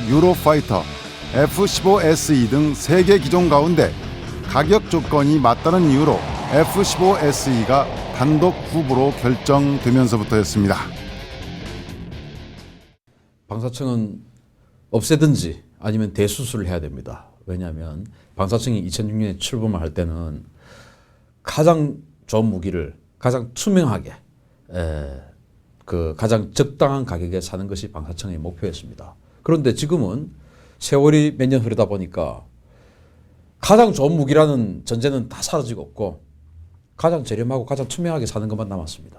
유로파이터, F-15SE 등 3개 기종 가운데 가격 조건이 맞다는 이유로 F-15SE가 단독 후보로 결정되면서부터였습니다. 방사청은 없애든지 아니면 대수술을 해야 됩니다. 왜냐하면 방사청이 2006년에 출범을 할 때는 가장 좋은 무기를 가장 투명하게 그 가장 적당한 가격에 사는 것이 방사청의 목표였습니다. 그런데 지금은 세월이 몇 년 흐르다 보니까 가장 좋은 무기라는 전제는 다 사라지고 없고 가장 저렴하고 가장 투명하게 사는 것만 남았습니다.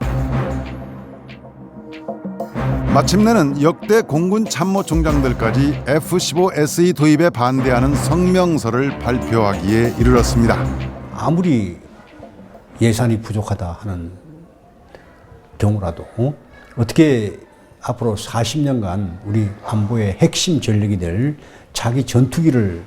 마침내는 역대 공군 참모총장들까지 F-15SE 도입에 반대하는 성명서를 발표하기에 이르렀습니다. 아무리 예산이 부족하다 하는 경우라도 어떻게 앞으로 40년간 우리 안보의 핵심 전력이 될 자기 전투기를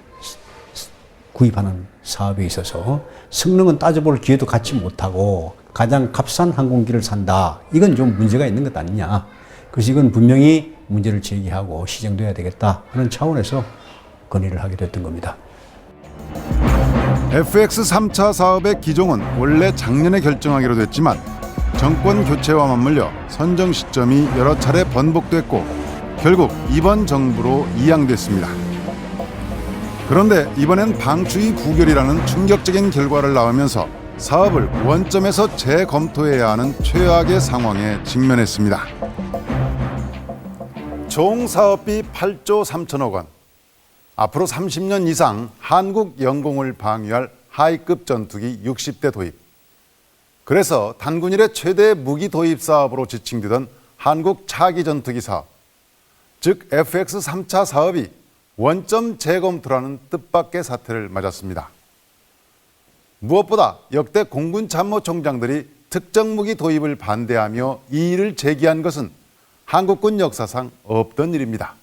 구입하는 사업에 있어서 성능은 따져볼 기회도 갖지 못하고 가장 값싼 항공기를 산다. 이건 좀 문제가 있는 것 아니냐. 그래서 이건 분명히 문제를 제기하고 시정돼야 되겠다 하는 차원에서 건의를 하게 됐던 겁니다. FX 3차 사업의 기종은 원래 작년에 결정하기로 됐지만 정권 교체와 맞물려 선정 시점이 여러 차례 번복됐고 결국 이번 정부로 이양됐습니다. 그런데 이번엔 방추위 부결이라는 충격적인 결과를 낳으면서 사업을 원점에서 재검토해야 하는 최악의 상황에 직면했습니다. 총 사업비 8조 3천억 원. 앞으로 30년 이상 한국 영공을 방위할 하이급 전투기 60대 도입. 그래서 단군 이래 최대 무기 도입 사업으로 지칭되던 한국 차기 전투기 사업, 즉 FX 3차 사업이 원점 재검토라는 뜻밖의 사태를 맞았습니다. 무엇보다 역대 공군 참모총장들이 특정 무기 도입을 반대하며 이의를 제기한 것은 한국군 역사상 없던 일입니다.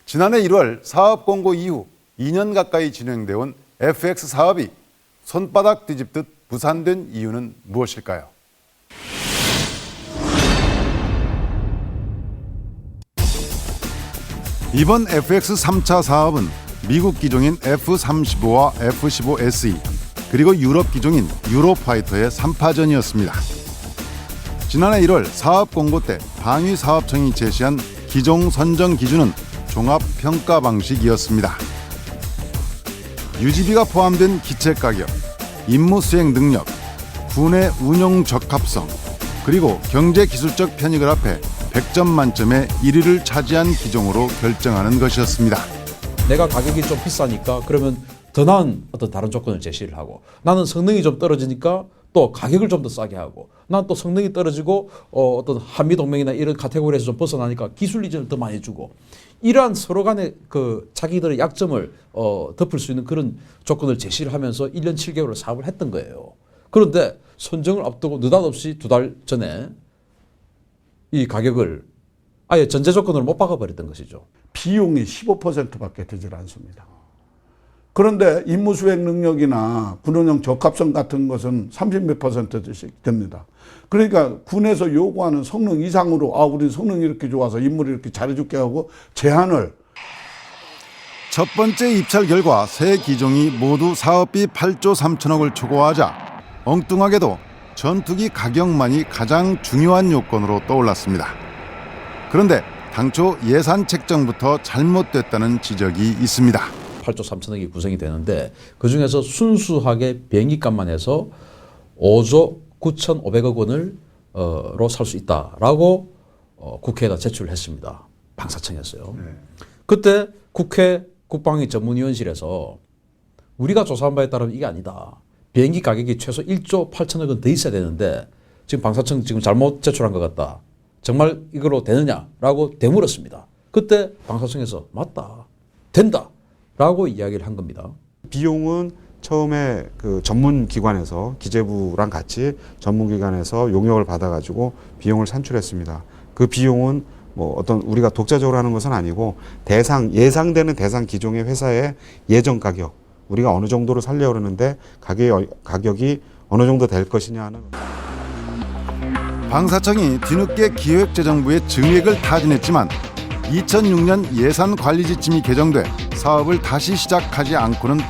지난해 1월 사업 공고 이후 2년 가까이 진행되어 온 FX 사업이 손바닥 뒤집듯 무산된 이유는 무엇일까요? 이번 FX 3차 사업은 미국 기종인 F-35와 F-15SE 그리고 유럽 기종인 유로파이터의 3파전이었습니다. 지난해 1월 사업 공고 때 방위사업청이 제시한 기종 선정 기준은 종합평가 방식이었습니다. 유지비가 포함된 기체 가격, 임무 수행 능력, 군의 운용 적합성, 그리고 경제기술적 편익을 합해 100점 만점에 1위를 차지한 기종으로 결정하는 것이었습니다. 내가 가격이 좀 비싸니까 그러면 더 나은 어떤 다른 조건을 제시를 하고 나는 성능이 좀 떨어지니까 또 가격을 좀 더 싸게 하고 난 또 성능이 떨어지고 어떤 한미동맹이나 이런 카테고리에서 좀 벗어나니까 기술 이전을 더 많이 주고 이러한 서로 간의 그 자기들의 약점을 덮을 수 있는 그런 조건을 제시를 하면서 1년 7개월을 사업을 했던 거예요. 그런데 선정을 앞두고 느닷없이 2달 전에 이 가격을 아예 전제 조건으로 못 박아버렸던 것이죠. 비용이 15%밖에 되질 않습니다. 그런데 임무 수행 능력이나 군운용 적합성 같은 것은 30몇 %씩 됩니다. 그러니까 군에서 요구하는 성능 이상으로 우리 성능이 이렇게 좋아서 임무를 이렇게 잘해줄게 하고 제한을. 첫 번째 입찰 결과 세 기종이 모두 사업비 8조 3천억을 초과하자 엉뚱하게도 전투기 가격만이 가장 중요한 요건으로 떠올랐습니다. 그런데 당초 예산 책정부터 잘못됐다는 지적이 있습니다. 8조 3천억이 구성이 되는데 그중에서 순수하게 비행기값만 해서 5조 9,500억 원을 로 살 수 있다라고 국회에다 제출을 했습니다. 방사청이었어요. 그때 국회 국방위 전문위원실에서 우리가 조사한 바에 따르면 이게 아니다. 비행기 가격이 최소 1조 8천억은 더 있어야 되는데 지금 방사청 지금 잘못 제출한 것 같다. 정말 이거로 되느냐라고 되물었습니다. 그때 방사청에서 맞다. 된다. 라고 이야기를 한 겁니다. 비용은 처음에 그 전문기관에서 기재부랑 같이 전문기관에서 용역을 받아가지고 비용을 산출했습니다. 그 비용은 뭐 어떤 우리가 독자적으로 하는 것은 아니고 예상되는 대상 기종의 회사의 예정 가격, 우리가 어느 정도로 살려고 그러는데 가격이 어느 정도 될 것이냐는. 방사청이 뒤늦게 기획재정부에 증액을 타진했지만 2006년 예산관리지침이 개정돼 사업을 다시 시작하지 않고는